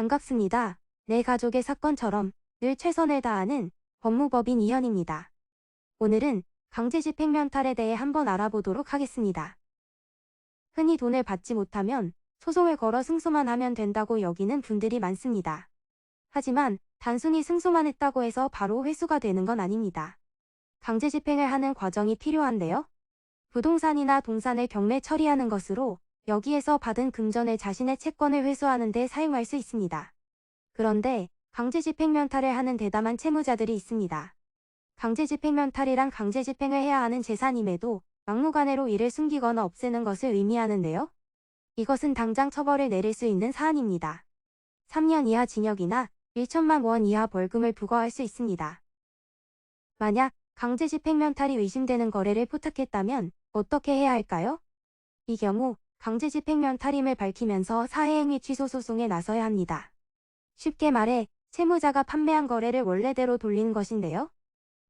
반갑습니다. 내 가족의 사건처럼 늘 최선을 다하는 법무법인 이현입니다. 오늘은 강제집행 면탈에 대해 한번 알아보도록 하겠습니다. 흔히 돈을 받지 못하면 소송을 걸어 승소만 하면 된다고 여기는 분들이 많습니다. 하지만 단순히 승소만 했다고 해서 바로 회수가 되는 건 아닙니다. 강제집행을 하는 과정이 필요한데요. 부동산이나 동산을 경매 처리하는 것으로 여기에서 받은 금전을 자신의 채권을 회수하는 데 사용할 수 있습니다. 그런데 강제집행 면탈을 하는 대담한 채무자들이 있습니다. 강제집행 면탈이란 강제집행을 해야 하는 재산임에도 막무가내로 이를 숨기거나 없애는 것을 의미하는데요. 이것은 당장 처벌을 내릴 수 있는 사안입니다. 3년 이하 징역이나 1천만 원 이하 벌금을 부과할 수 있습니다. 만약 강제집행 면탈이 의심되는 거래를 포착했다면 어떻게 해야 할까요? 이 경우 강제집행 면탈임을 밝히면서 사해행위 취소 소송에 나서야 합니다. 쉽게 말해 채무자가 판매한 거래를 원래대로 돌리는 것인데요.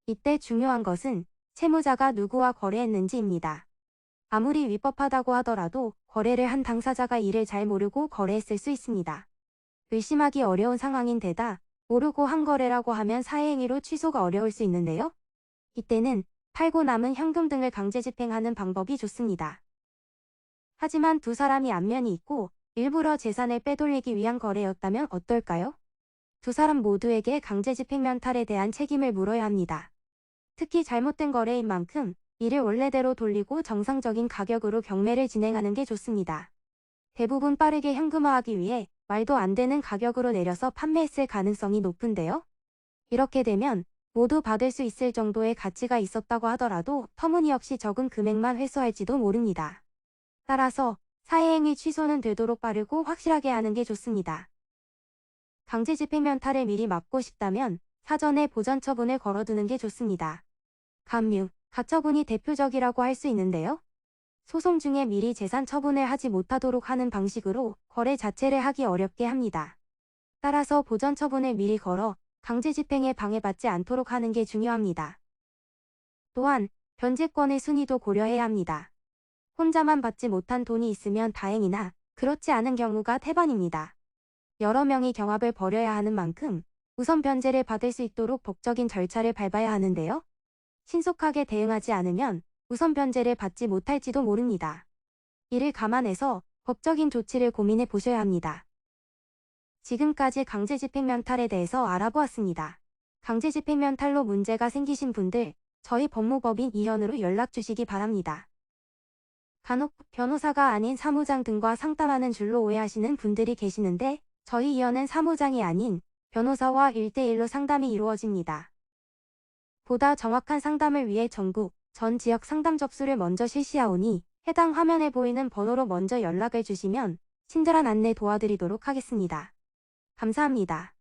이때 중요한 것은 채무자가 누구와 거래했는지입니다. 아무리 위법하다고 하더라도 거래를 한 당사자가 이를 잘 모르고 거래했을 수 있습니다. 의심하기 어려운 상황인 데다 모르고 한 거래라고 하면 사해행위로 취소가 어려울 수 있는데요. 이때는 팔고 남은 현금 등을 강제집행하는 방법이 좋습니다. 하지만 두 사람이 안면이 있고 일부러 재산을 빼돌리기 위한 거래였다면 어떨까요? 두 사람 모두에게 강제집행 면탈에 대한 책임을 물어야 합니다. 특히 잘못된 거래인 만큼 이를 원래대로 돌리고 정상적인 가격으로 경매를 진행하는 게 좋습니다. 대부분 빠르게 현금화하기 위해 말도 안 되는 가격으로 내려서 판매했을 가능성이 높은데요. 이렇게 되면 모두 받을 수 있을 정도의 가치가 있었다고 하더라도 터무니없이 적은 금액만 회수할지도 모릅니다. 따라서 사해행위 취소는 되도록 빠르고 확실하게 하는 게 좋습니다. 강제집행 면탈을 미리 막고 싶다면 사전에 보전 처분을 걸어두는 게 좋습니다. 감유, 가처분이 대표적이라고 할 수 있는데요. 소송 중에 미리 재산 처분을 하지 못하도록 하는 방식으로 거래 자체를 하기 어렵게 합니다. 따라서 보전 처분을 미리 걸어 강제집행에 방해받지 않도록 하는 게 중요합니다. 또한 변제권의 순위도 고려해야 합니다. 혼자만 받지 못한 돈이 있으면 다행이나 그렇지 않은 경우가 태반입니다. 여러 명이 경합을 벌여야 하는 만큼 우선 변제를 받을 수 있도록 법적인 절차를 밟아야 하는데요. 신속하게 대응하지 않으면 우선 변제를 받지 못할지도 모릅니다. 이를 감안해서 법적인 조치를 고민해 보셔야 합니다. 지금까지 강제집행 면탈에 대해서 알아보았습니다. 강제집행 면탈로 문제가 생기신 분들, 저희 법무법인 이현으로 연락 주시기 바랍니다. 간혹 변호사가 아닌 사무장 등과 상담하는 줄로 오해하시는 분들이 계시는데 저희 이현은 사무장이 아닌 변호사와 1대1로 상담이 이루어집니다. 보다 정확한 상담을 위해 전국, 전 지역 상담 접수를 먼저 실시하오니 해당 화면에 보이는 번호로 먼저 연락을 주시면 친절한 안내 도와드리도록 하겠습니다. 감사합니다.